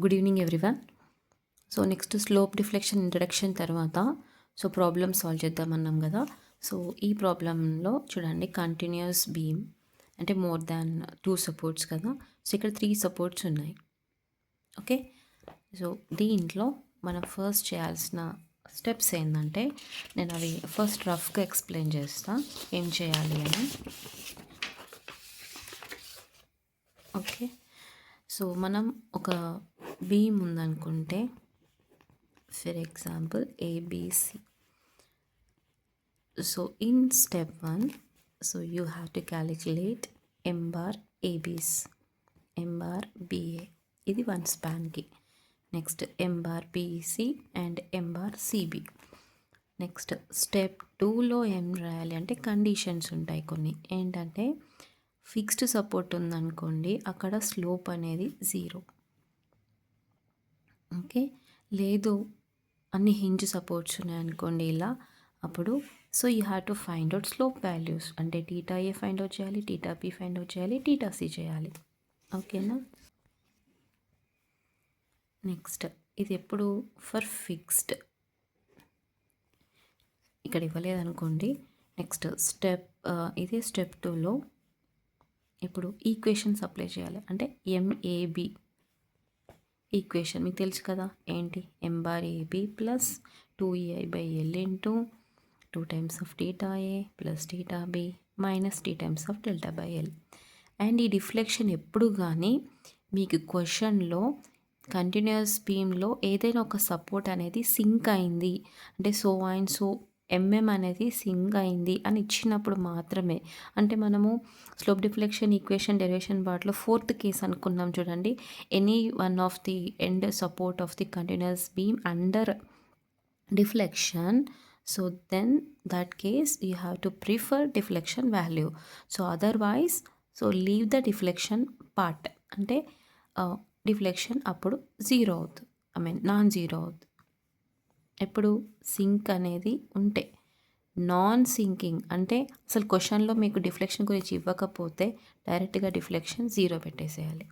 Good evening everyone. So next slope deflection introduction తర్వాత problem solve చేద్దామన్నాం కదా. So ఈ ప్రాబ్లంలో చూడండి, కంటిన్యూస్ బీమ్ అంటే మోర్ దాన్ 2 సపోర్ట్స్ కదా. సో ఇక్కడ 3 సపోర్ట్స్ ఉన్నాయి. ఓకే, సో దీంట్లో మనం ఫస్ట్ చేయాల్సిన స్టెప్స్ ఏంటంటే, నేను అవి ఫస్ట్ రఫ్గా ఎక్స్ప్లెయిన్ చేస్తా ఏం చేయాలి అని. ఓకే, సో మనం ఒక బీమ్ ఉందనుకుంటే, for example ABC. So in step 1, so you have to calculate M bar ABs, M bar BA, ఇది 1 స్పాన్కి. Next M bar BC and M bar CB. Next step 2లో ఏం రాయాలి అంటే, కండిషన్స్ ఉంటాయి కొన్ని. ఏంటంటే ఫిక్స్డ్ సపోర్ట్ ఉందనుకోండి, అక్కడ స్లోప్ అనేది 0. ఓకే, లేదు అన్ని హింజ్ సపోర్ట్స్ ఉన్నాయనుకోండి ఇలా, అప్పుడు so you have to find out slope values. అంటే టీటా ఏ ఫైండ్ అవుట్ చేయాలి, టీటా బి ఫైండ్ అవుట్ చేయాలి, టీటా సి చేయాలి. ఓకేనా. నెక్స్ట్ ఇది ఎప్పుడు ఫర్ ఫిక్స్డ్, ఇక్కడ ఇవ్వలేదనుకోండి. నెక్స్ట్ స్టెప్ ఇదే స్టెప్ 2లో ఇప్పుడు ఈక్వేషన్స్ అప్లై చేయాలి. అంటే ఎంఏబి ఈక్వేషన్ మీకు తెలుసు కదా, ఏంటి, M bar AB plus 2ei/l into 2 times of theta A plus theta B minus T times of డెల్టా/l. అండ్ ఈ డిఫ్లెక్షన్ ఎప్పుడు కానీ మీకు క్వశ్చన్లో కంటిన్యూస్ బీమ్లో ఏదైనా ఒక సపోర్ట్ అనేది సింక్ అయింది అంటే, సో అండ్ సో ఎంఎం అనేది సింక్ అయింది అని ఇచ్చినప్పుడు మాత్రమే. అంటే మనము స్లోప్ డిఫ్లెక్షన్ ఈక్వేషన్ డెరివేషన్ పార్ట్లో 4th కేస్ అనుకున్నాం చూడండి. Any one of the end support of the continuous beam under deflection, so then that case you have to prefer deflection value. So otherwise so leave the deflection part. అంటే deflection అప్పుడు 0 అవుతుంది, non zero అవుతుంది. ఎప్పుడు sync అనేది ఉంటే. Non sinking అంటే అసలు క్వశ్చన్లో మీకు డిఫ్లెక్షన్ గురించి ఇవ్వకపోతే డైరెక్ట్గా డిఫ్లెక్షన్ 0 పెట్టేసేయాలి.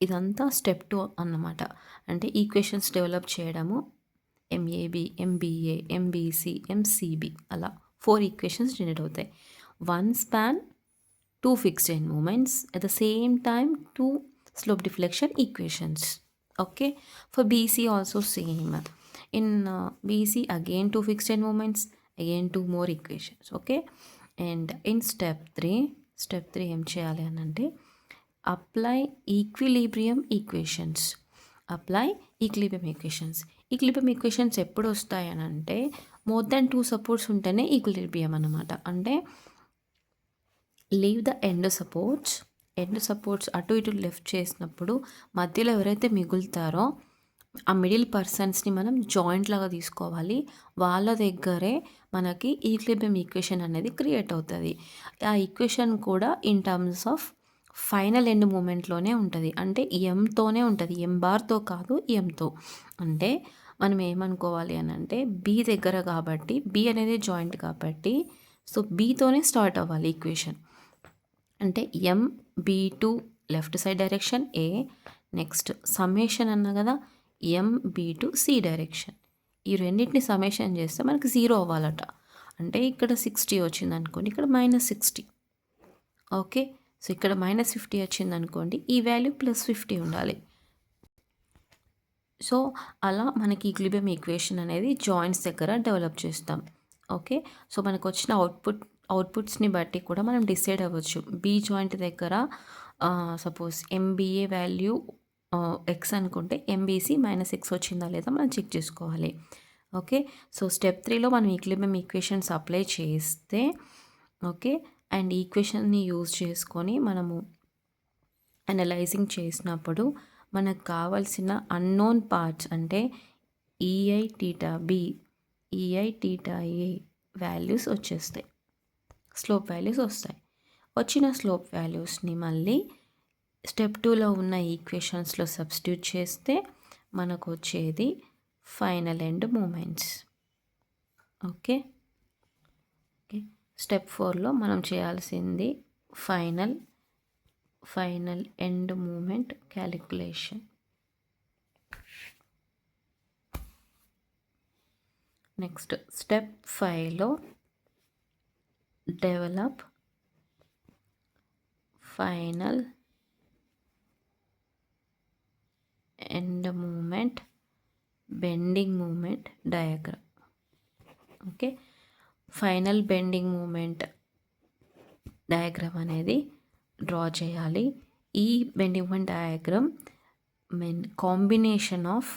ఇదంతా స్టెప్ 2 అన్నమాట. అంటే ఈక్వేషన్స్ డెవలప్ చేయడము, ఎంఏబి, ఎంబీఏ, ఎంబీసీ, ఎంసీబీ, అలా 4 ఈక్వేషన్స్ జనరేట్ అవుతాయి. 1 span, 2 fixed end moments, at the same time 2 slope deflection equations. Okay, for BC also same. In BC again 2 fixed end moments, again 2 more equations. Okay, and in step 3 ఏం చేయాలి అని అంటే, apply equilibrium equations. Equilibrium equations ఎప్పుడు వస్తాయి అని అంటే, more than 2 supports ఉంటేనే equilibrium అనమాట. అంటే లీవ్ ద ఎండ్ సపోర్ట్స్ అటు ఇటు లెఫ్ట్ చేసినప్పుడు మధ్యలో ఎవరైతే మిగులుతారో ఆ మిడిల్ పర్సన్స్ని మనం జాయింట్ లాగా తీసుకోవాలి. వాళ్ళ దగ్గరే మనకి ఈక్విలిబ్రియం ఈక్వేషన్ అనేది క్రియేట్ అవుతుంది. ఆ ఈక్వేషన్ కూడా in terms of final end మూమెంట్లోనే ఉంటుంది. అంటే ఎంతోనే ఉంటుంది, ఎం బార్తో కాదు, ఎంతో. అంటే మనం ఏమనుకోవాలి అని అంటే, బి దగ్గర కాబట్టి, బి అనేది జాయింట్ కాబట్టి, సో బీతోనే స్టార్ట్ అవ్వాలి ఈక్వేషన్. అంటే ఎంబీ2 లెఫ్ట్ సైడ్ డైరెక్షన్ ఏ, నెక్స్ట్ సమ్మేషన్ అన్న కదా ఎంబీ2 సి డైరెక్షన్. ఈ రెండింటిని సమ్మేషన్ చేస్తే మనకి 0 అవ్వాలట. అంటే ఇక్కడ 60 వచ్చింది అనుకోండి, ఇక్కడ -60. ఓకే, సో ఇక్కడ -50 వచ్చింది అనుకోండి, ఈ వాల్యూ +50 ఉండాలి. సో అలా మనకి ఈక్విలిబ్రియం ఈక్వేషన్ అనేది జాయింట్స్ దగ్గర డెవలప్ చేస్తాం. ఓకే, సో మనకు వచ్చిన అవుట్పుట్స్ని బట్టి కూడా మనం డిసైడ్ అవ్వచ్చు. బి జాయింట్ దగ్గర సపోజ్ ఎంబీఏ వాల్యూ ఎక్స్ అనుకుంటే, ఎంబీసీ -x వచ్చిందా లేదా మనం చెక్ చేసుకోవాలి. ఓకే, సో స్టెప్ 3లో మనం ఈక్విలిబ్రియం ఈక్వేషన్స్ అప్లై చేస్తే, ఓకే, అండ్ ఈక్వేషన్ని యూజ్ చేసుకొని మనము అనలైజింగ్ చేసినప్పుడు మనకు కావాల్సిన అన్నోన్ పార్ట్స్ అంటే EI theta B, EI theta A values వచ్చేస్తాయి, స్లోప్ వాల్యూస్ వస్తాయి. వచ్చిన స్లోప్ వాల్యూస్ని మళ్ళీ స్టెప్ 2లో ఉన్న ఈక్వేషన్స్లో సబ్స్టిట్యూట్ చేస్తే మనకు వచ్చేది final end moments. Okay, step 4లో మనం చేయాల్సింది final final end moment calculation. Next step 5లో develop final end moment bending moment diagram. Okay, final bending moment diagram అనేది డ్రా చేయాలి. ఈ bending moment diagram combination of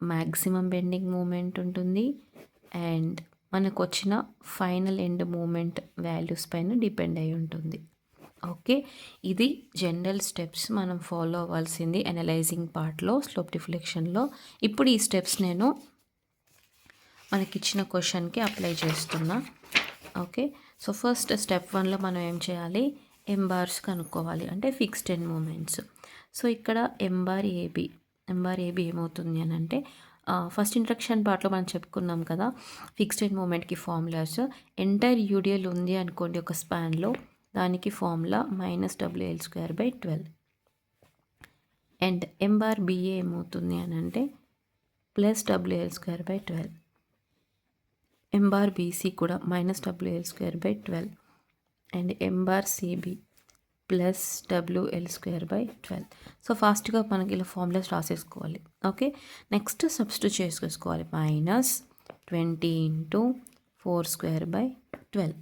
maximum bending moment and అండ్ మనకు వచ్చిన ఫైనల్ ఎండ్ మూమెంట్ వాల్యూస్ పైన depend అయి ఉంటుంది. ఓకే, ఇది జనరల్ స్టెప్స్ మనం ఫాలో అవ్వాల్సింది అనలైజింగ్ పార్ట్లో, స్లోప్ డిఫ్లెక్షన్లో. ఇప్పుడు ఈ స్టెప్స్ నేను మనకిచ్చిన క్వశ్చన్కి అప్లై చేస్తున్నా. ఓకే, సో ఫస్ట్ స్టెప్ 1లో మనం ఏం చేయాలి, ఎం బార్స్ కనుక్కోవాలి, అంటే ఫిక్స్డ్ ఎండ్ మూమెంట్స్. సో ఇక్కడ ఎం బార్ ఏబి ఏమవుతుంది అని అంటే ఫస్ట్ ఇంట్రడక్షన్ పార్ట్లో మనం చెప్పుకున్నాం కదా ఫిక్స్డ్ ఎండ్ మూమెంట్కి ఫార్ములాస్. ఎంటైర్ యూడిఎల్ ఉంది అనుకోండి ఒక స్పాన్లో, దానికి formula -WL²/12. And M bar BA ఏమవుతుంది అని అంటే +WL²/12. ఎం బార్ బీసీ కూడా -WL²/12. And M bar CB +WL²/12. So ఫాస్ట్గా మనకి ఇలా ఫార్ములాస్ రాసేసుకోవాలి. ఓకే, నెక్స్ట్ సబ్స్టిట్యూట్ చేసుకోవాలి. -20 × 4²/12.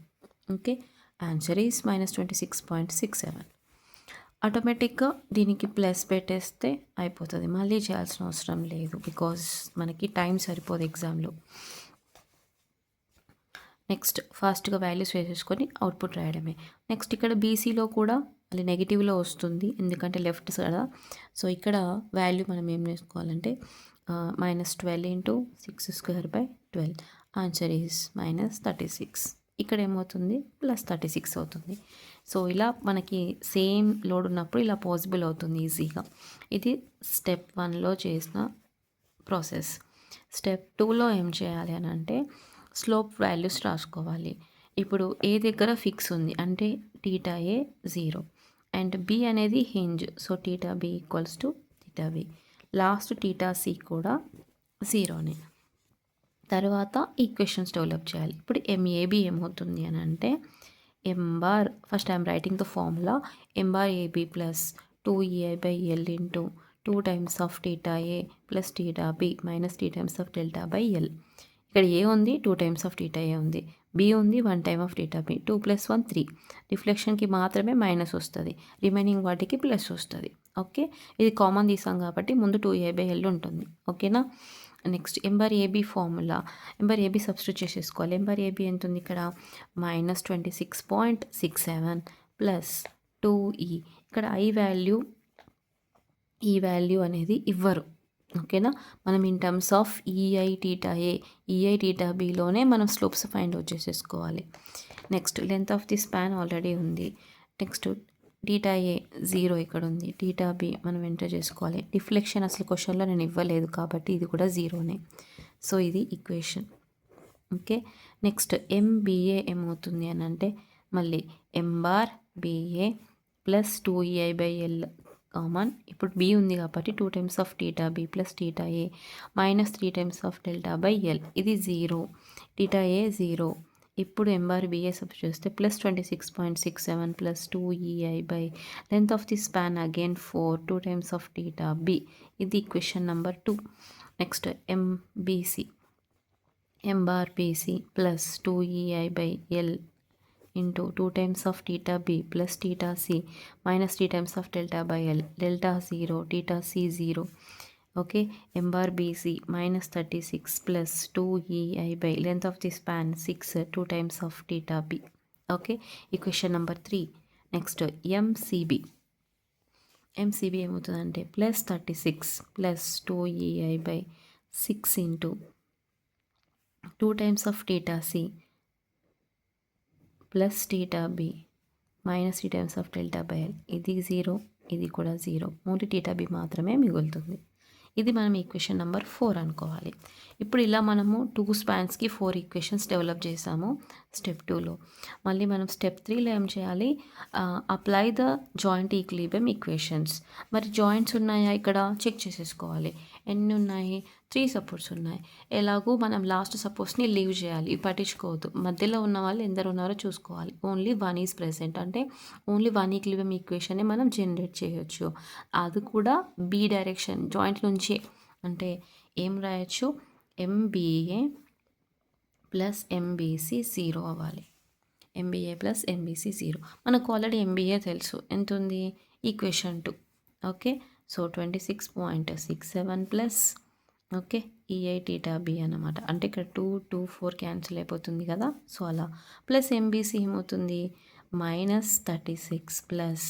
Okay, answer is -26.67. ఆటోమేటిక్గా దీనికి ప్లస్ పెట్టేస్తే అయిపోతుంది, మళ్ళీ చేయాల్సిన అవసరం లేదు, బికాజ్ మనకి టైం సరిపోదు ఎగ్జామ్లో. నెక్స్ట్ ఫాస్ట్గా వాల్యూస్ వేసేసుకొని అవుట్పుట్ రాయడమే. నెక్స్ట్ ఇక్కడ బీసీలో కూడా అది నెగిటివ్లో వస్తుంది, ఎందుకంటే లెఫ్ట్ కదా. సో ఇక్కడ వాల్యూ మనం ఏం చేసుకోవాలంటే -12 × 6²/12. Answer is -36. ఇక్కడ ఏమవుతుంది +36 అవుతుంది. సో ఇలా మనకి సేమ్ లోడ్ ఉన్నప్పుడు ఇలా పాసిబుల్ అవుతుంది ఈజీగా. ఇది స్టెప్ 1లో చేసిన ప్రాసెస్. స్టెప్ 2లో ఏం చేయాలి అని అంటే స్లోప్ వాల్యూస్ రాసుకోవాలి. ఇప్పుడు ఏ దగ్గర ఫిక్స్ ఉంది అంటే θA 0 అండ్ బి అనేది hinge, so θB = θV. Last θC కూడా 0నే. తర్వాత ఈక్వేషన్స్ డెవలప్ చేయాలి. ఇప్పుడు ఎంఏబి ఏమవుతుంది అని అంటే M bar, first I'm writing the formula, M bar AB +2EI/L × 2 times of θA + θB - 3 times of delta/L. ఇక్కడ ఏ ఉంది 2 times of θA ఉంది, బి ఉంది 1 time of θB, 2 + 1 3. రిఫ్లెక్షన్కి మాత్రమే మైనస్ వస్తుంది, రిమైనింగ్ వాటికి ప్లస్ వస్తుంది. ఓకే, ఇది కామన్ తీసాం కాబట్టి ముందు 2A/L ఉంటుంది. ఓకేనా. Next M bar AB formula, M bar AB substitute చేసేసుకోవాలి. ఎం బార్ ఏబి ఎంత ఉంది ఇక్కడ -26.67 + 2E. ఇక్కడ ఈ వాల్యూ అనేది ఇవ్వరు. ఓకేనా, మనం ఇన్ టర్మ్స్ ఆఫ్ EI/θA, EI/θBలోనే మనం స్లోప్స్ ఫైండ్ అవుట్ చేసేసుకోవాలి. Next length of the span already ఉంది. నెక్స్ట్ θA 0 ఇక్కడ ఉంది, θB మనం ఎంటర్ చేసుకోవాలి. డిఫ్లెక్షన్ అసలు క్వశ్చన్లో నేను ఇవ్వలేదు కాబట్టి ఇది కూడా 0నే. సో ఇది ఈక్వేషన్. ఓకే, నెక్స్ట్ ఎంబీఏ ఏమవుతుంది అని అంటే మళ్ళీ ఎం బార్ బిఏ +2EI/L కామన్. ఇప్పుడు బి ఉంది కాబట్టి 2 times of θB + θA -3 times of delta/L. ఇది 0, θA 0. ఇప్పుడు ఎం బార్ బిఏ సబ్స్టిట్యూట్ చేస్తే +26.67 + 2EI/ length of the span again 4, 2 times of θB. ఇది equation number 2. Next MBC, M bar BC +2EI/L × 2 times of θB + θC -3 times of delta/L. delta 0, θC 0. Okay, M bar BC -36 + 2EI/ length of the span 6, 2 times of θB. Okay, equation number 3. Next MCB ఏమవుతుందంటే +36 + 2EI/6 × 2 times of θC + θB -3 times of delta/L. ఇది 0, ఇది కూడా 0, only θB మాత్రమే మిగులుతుంది. ఇది మనం equation number 4 అనుకోవాలి. ఇప్పుడు ఇలా మనము 2 స్పాన్స్కి 4 ఈక్వేషన్స్ డెవలప్ చేసాము స్టెప్ 2లో. మళ్ళీ మనం స్టెప్ 3లో ఏం చేయాలి, apply the joint equilibrium equations. మరి జాయింట్స్ ఉన్నాయా ఇక్కడ చెక్ చేసేసుకోవాలి. ఎన్ని ఉన్నాయి, 3 సపోర్ట్స్ ఉన్నాయి. ఎలాగూ మనం లాస్ట్ సపోర్ట్స్ని లీవ్ చేయాలి, ఇవి పట్టించుకోవద్దు. మధ్యలో ఉన్న వాళ్ళు ఎందరు ఉన్నారో చూసుకోవాలి. ఓన్లీ 1 ఈజ్ ప్రెసెంట్, అంటే ఓన్లీ 1 ఈక్విలిబ్రియం ఈక్వేషనే మనం జనరేట్ చేయొచ్చు. అది కూడా బి డైరెక్షన్ జాయింట్ నుంచి. అంటే ఏం రాయొచ్చు, ఎంబీఏ ప్లస్ ఎంబీసీ 0 అవ్వాలి. MBA plus MBC 0. మనకు ఆల్రెడీ ఎంబీఏ తెలుసు, ఎంత ఉంది, equation 2. Okay, so 26.67 plus okay EI theta B అనమాట. అంటే ఇక్కడ 2, 2, 4 క్యాన్సిల్ అయిపోతుంది కదా, సో అలా. ప్లస్ ఎంబీసీ ఏమవుతుంది, -36 ప్లస్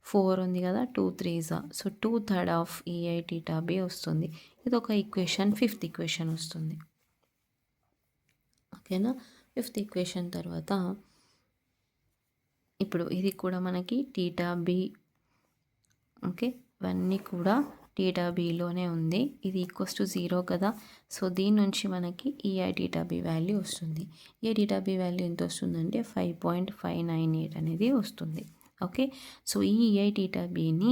4 ఉంది కదా, 2 3s, so 2/3 of EI theta B వస్తుంది. ఇది ఒక ఈక్వేషన్, 5th ఈక్వేషన్ వస్తుంది. ఓకేనా, 5th ఈక్వేషన్ తర్వాత ఇప్పుడు ఇది కూడా మనకి టీటా బి. ఓకే, ఇవన్నీ కూడా టీటా బిలోనే ఉంది. ఇది =0 కదా, సో దీని నుంచి మనకి ఈఐ టీటా బి వాల్యూ వస్తుంది. ఈఐ టీటా బి వాల్యూ ఎంత వస్తుందంటే 5.598 అనేది వస్తుంది. ఓకే, సో ఈ ఈఐ టీటా బిని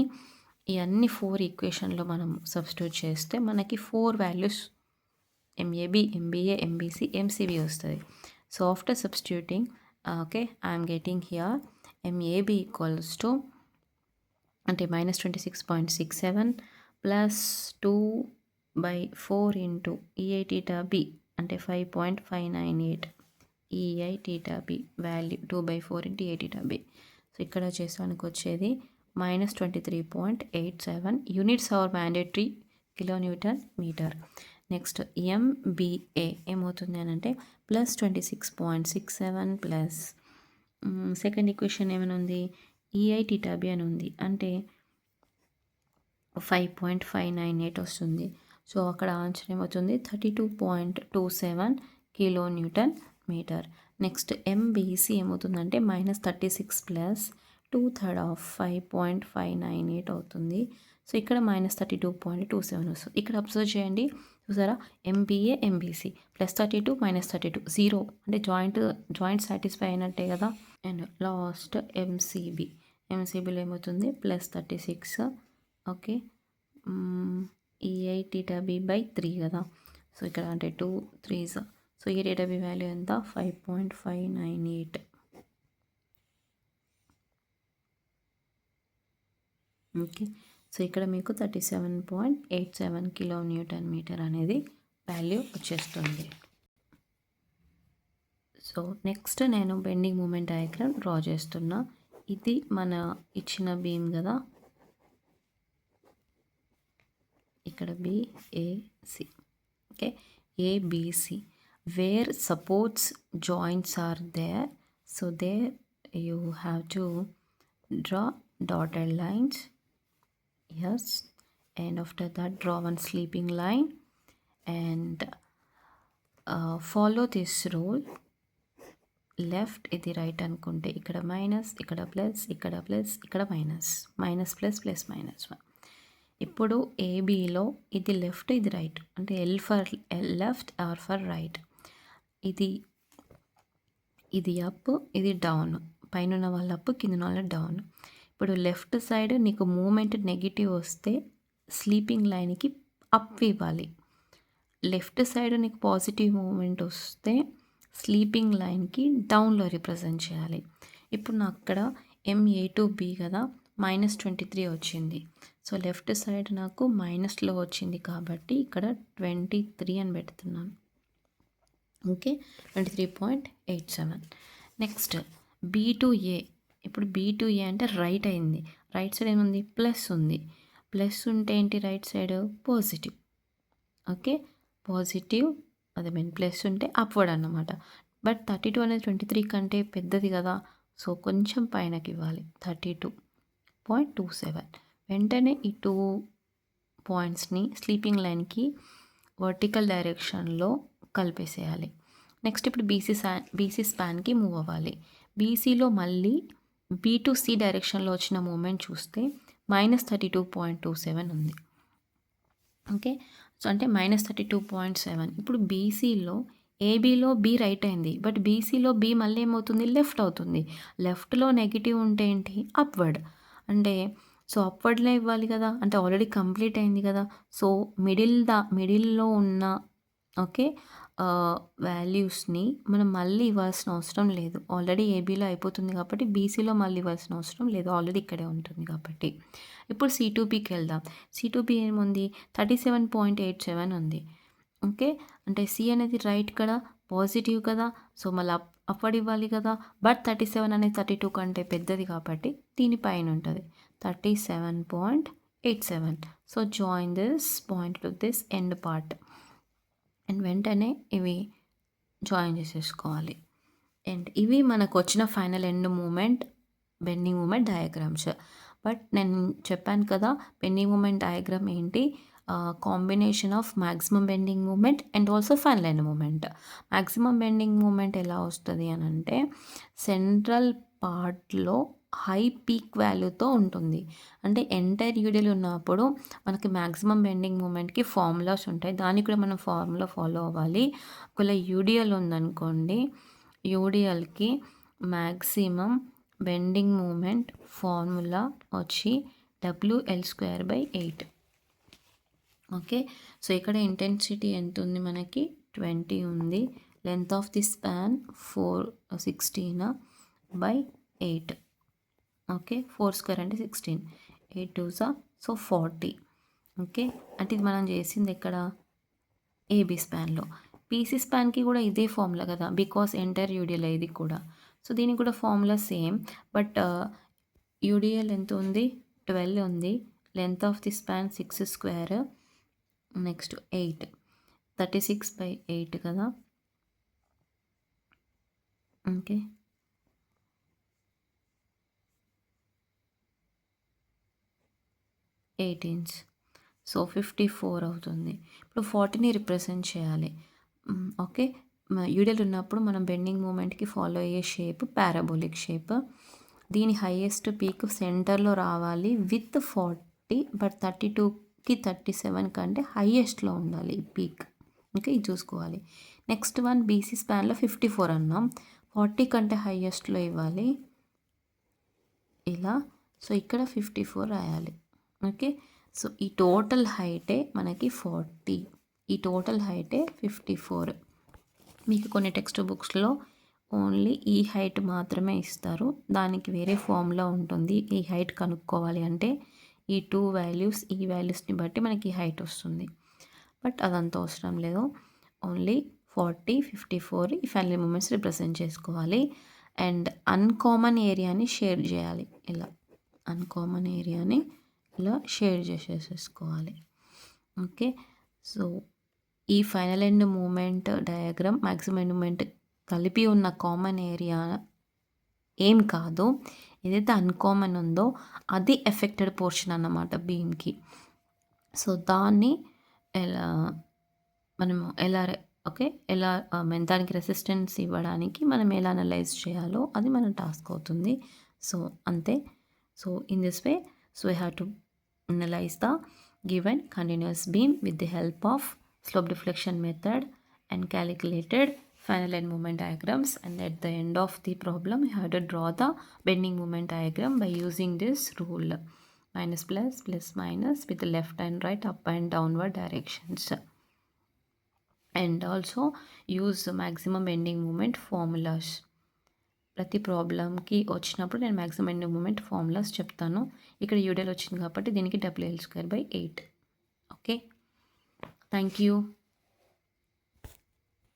ఈ అన్ని 4 ఈక్వేషన్లో మనం సబ్స్టిట్యూట్ చేస్తే మనకి 4 values MAB, MBA, MBC, MCB వస్తుంది. So after substituting, okay, I'm getting here MAB equals to అంటే -26.67 plus 2/4 into EI theta B అంటే 5.598 EI theta B value 2/4 into EI theta B. So ఇక్కడ వచ్చేసానికి వచ్చేది -23.87 units our mandatory kilonewton metre. Next MBA ఏమవుతుంది అని అంటే +26.67 plus second equation ఏమైనా ఉంది, EI theta B అని ఉంది, అంటే 5.598 వస్తుంది. సో అక్కడ ఆన్సర్ ఏమవుతుంది 32.27 kilo newton metre. Next MBC ఏమవుతుందంటే -36 ప్లస్ 2/3 ఆఫ్ 5.598 అవుతుంది. సో ఇక్కడ -32.27 వస్తుంది. ఇక్కడ అబ్జర్వ్ చేయండి, చూసారా, ఎంబీఏ ఎంబీసీ +32 -32 0, అంటే జాయింట్ సాటిస్ఫై అయినట్టే కదా. అండ్ లాస్ట్ ఎంసీబీలో ఏమవుతుంది +36. Okay, EI theta B by 3 కదా, సో ఇక్కడ అంటే 2 3s, సో ఈ టీటా బి వాల్యూ ఎంత 5.598. ఓకే, సో ఇక్కడ మీకు 37.87 కిలో న్యూటన్ మీటర్ అనేది వాల్యూ వచ్చేస్తుంది. సో నెక్స్ట్ నేను బెండింగ్ మూమెంట్ డయాగ్రామ్ డ్రా చేస్తున్నా. ఇది మన ఇచ్చిన బీమ్ కదా, ఇక్కడ BAC. Okay, ABC where supports joints are there, so there you have to draw dotted lines. Yes, and after that draw one sleeping line and follow this rule. Left ఇది right అనుకుంటే ఇక్కడ minus, ఇక్కడ plus, ఇక్కడ plus, ఇక్కడ minus, minus plus plus minus 1. ఇప్పుడు ఏబిలో ఇది left, ఇది రైట్, అంటే L for left, R for right. ఇది అప్, ఇది డౌన్, పైన ఉన్న వాళ్ళ అప్, కింద ఉన్న వాళ్ళ డౌన్. ఇప్పుడు లెఫ్ట్ సైడ్ నీకు మూమెంట్ నెగిటివ్ వస్తే స్లీపింగ్ లైన్కి అప్ ఇవ్వాలి. లెఫ్ట్ సైడ్ నీకు పాజిటివ్ మూమెంట్ వస్తే స్లీపింగ్ లైన్కి డౌన్లో రిప్రజెంట్ చేయాలి. ఇప్పుడు నాకు అక్కడ ఎంఏ టు బి కదా, -23 వచ్చింది. సో లెఫ్ట్ సైడ్ నాకు మైనస్లో వచ్చింది కాబట్టి ఇక్కడ 23 అని పెడుతున్నాను. ఓకే, 23.87. నెక్స్ట్ బి టు ఏ. ఇప్పుడు బి టు ఏ అంటే రైట్ అయింది. రైట్ సైడ్ ఏముంది, ప్లస్ ఉంది. ప్లస్ ఉంటే ఏంటి, right side positive. Okay, positive, అదే మీన్ ప్లస్ ఉంటే అప్వర్డ్ అన్నమాట. బట్ 32 అనేది 23 కంటే పెద్దది కదా, సో కొంచెం పైనకి ఇవ్వాలి, 32.27. వెంటనే ఈ 2 పాయింట్స్ని స్లీపింగ్ లైన్కి వర్టికల్ డైరెక్షన్లో కలిపేసేయాలి. నెక్స్ట్ ఇప్పుడు బీసీ స్పాన్కి మూవ్ అవ్వాలి. బీసీలో మళ్ళీ బీ టు సి డైరెక్షన్లో వచ్చిన మూమెంట్ చూస్తే -32.27 ఉంది. ఓకే. సో, అంటే -32.7. ఇప్పుడు బీసీలో ఏబీలో బీ రైట్ అయింది. బట్ బీసీలో బీ మళ్ళీ ఏమవుతుంది? లెఫ్ట్ అవుతుంది. లెఫ్ట్‌లో నెగెటివ్ ఉంటే ఏంటి? అప్‌వర్డ్. అంటే సో, అప్‌వర్డ్‌లో ఇవ్వాలి కదా! అంటే ఆల్రెడీ కంప్లీట్ అయింది కదా! సో, మిడిల్‌లో ఉన్న ఓకే. వాల్యూస్‌ని మనం మళ్ళీ ఇవ్వాల్సిన అవసరం లేదు. ఆల్రెడీ ఏబీలో అయిపోతుంది కాబట్టి బీసీలో మళ్ళీ ఇవ్వాల్సిన అవసరం లేదు. ఆల్రెడీ ఇక్కడే ఉంటుంది కాబట్టి. ఇప్పుడు సి2బికెళ్దాం. సి2బి ఏముంది? 37.87 ఉంది. ఓకే. అంటే సి అనేది రైట్ కదా! పాజిటివ్ కదా! సో, మళ్ళీ అప్‌వర్డ్ ఇవ్వాలి కదా! బట్ 37 అనేది 32 కంటే పెద్దది కాబట్టి దీని పైన ఉంటది. 37.87. So, join this point to this end part. And వెంటనే ఇవి జాయిన్ చేసేసుకోవాలి. అండ్ ఇవి మనకొచ్చిన final end moment, bending moment diagrams. But నేను చెప్పాను కదా! బెండింగ్ మూమెంట్ డయాగ్రామ్ ఏంటి? Combination of maximum bending moment and also final end moment. Maximum bending moment ఎలా వస్తది అనంటే సెంట్రల్ పార్ట్‌లో హై పీక్ వాల్యూతో ఉంటుంది. అంటే ఎంటైర్ యూడిఎల్ ఉన్నప్పుడు మనకి మాక్సిమం బెండింగ్ మూమెంట్‌కి ఫార్ములాస్ ఉంటాయి. దానికి కూడా మనం ఫార్ములా ఫాలో అవ్వాలి. ఒకవేళ యూడిఎల్ ఉందనుకోండి, యూడిఎల్‌కి మాక్సిమం బెండింగ్ మూమెంట్ ఫార్ములా వచ్చి WL²/8. ఓకే. సో, ఇక్కడ ఇంటెన్సిటీ ఎంతుంది మనకి? 20 ఉంది. Length of the span 16/8. Okay. 4² అంటే 16. 8 2 సో 40. ఓకే. అంటే ఇది మనం చేసింది ఎక్కడ? ఏబీ స్పాన్‌లో. పీసీ స్పాన్‌కి కూడా ఇదే ఫార్ములా కదా! బికాస్ ఎంటైర్ యూడిఎల్ ఇది కూడా. సో, దీనికి కూడా ఫార్ములా సేమ్. బట్ యూడిఎల్ ఎంత ఉంది? 12 ఉంది. Length of the span 6². Next 8. 36/8 కదా! ఓకే. ఎయిటీన్స్. సో, 54 అవుతుంది. ఇప్పుడు 40ని రిప్రజెంట్ చేయాలి. ఓకే. యూడిఎల్ ఉన్నప్పుడు మనం బెండింగ్ మూమెంట్‌కి ఫాలో అయ్యే షేప్ పారాబోలిక్ షేప్. దీని హైయెస్ట్ పీక్ సెంటర్‌లో రావాలి విత్ 40. బట్ 32కి 37 కంటే హైయెస్ట్‌లో ఉండాలి ఈ పీక్. ఓకే. ఇది చూసుకోవాలి. నెక్స్ట్ వన్ బీసీ స్పాన్‌లో 54 అన్నాం. 40 కంటే హైయెస్ట్‌లో ఇవ్వాలి. ఇలా. సో, ఇక్కడ 54 రాయాలి. ఓకే. సో, ఈ టోటల్ హైటే మనకి 40. ఈ టోటల్ హైటే 54. మీకు కొన్ని టెక్స్ట్ బుక్స్‌లో ఓన్లీ ఈ హైట్ మాత్రమే ఇస్తారు. దానికి వేరే ఫార్ములా ఉంటుంది. ఈ హైట్ కనుక్కోవాలి అంటే ఈ 2 వాల్యూస్, ఈ వాల్యూస్‌ని బట్టి మనకి హైట్ వస్తుంది. బట్ అదంత అవసరం లేదు. ఓన్లీ 40, 54 ఈ ఫైనల్ మూమెంట్స్ రిప్రజెంట్ చేసుకోవాలి. అండ్ అన్‌కామన్ ఏరియాని షేర్ చేయాలి ఇలా. అన్‌కామన్ ఏరియాని ఇలా షేర్ చేసేసుకోవాలి. ఓకే. సో, ఈ final end moment diagram, maximum end moment కలిపి ఉన్న కామన్ ఏరియా ఏం కాదు. ఏదైతే అన్‌కామన్ ఉందో అది ఎఫెక్టెడ్ పోర్షన్ అన్నమాట బీమ్‌కి. సో, దాన్ని ఎలా మనము ఎలా ఓకే. ఎలా దానికి రెసిస్టెన్స్ ఇవ్వడానికి మనం ఎలా అనలైజ్ చేయాలో అది మన టాస్క్ అవుతుంది. సో, అంతే. So, in this way, so, we have to analyze the given continuous beam with the help of slope deflection method and calculated final end moment diagrams, and at the end of the problem you have to draw the bending moment diagram by using this rule minus plus plus minus with the left and right, up and downward directions. And also use maximum bending moment formulas. ప్రతి ప్రాబ్లమ్‌కి వచ్చినప్పుడు నేను maximum bending moment formulas చెప్తాను. ఇక్కడ UDL వచ్చింది కాబట్టి దీనికి WL²/8. Okay. Thank you.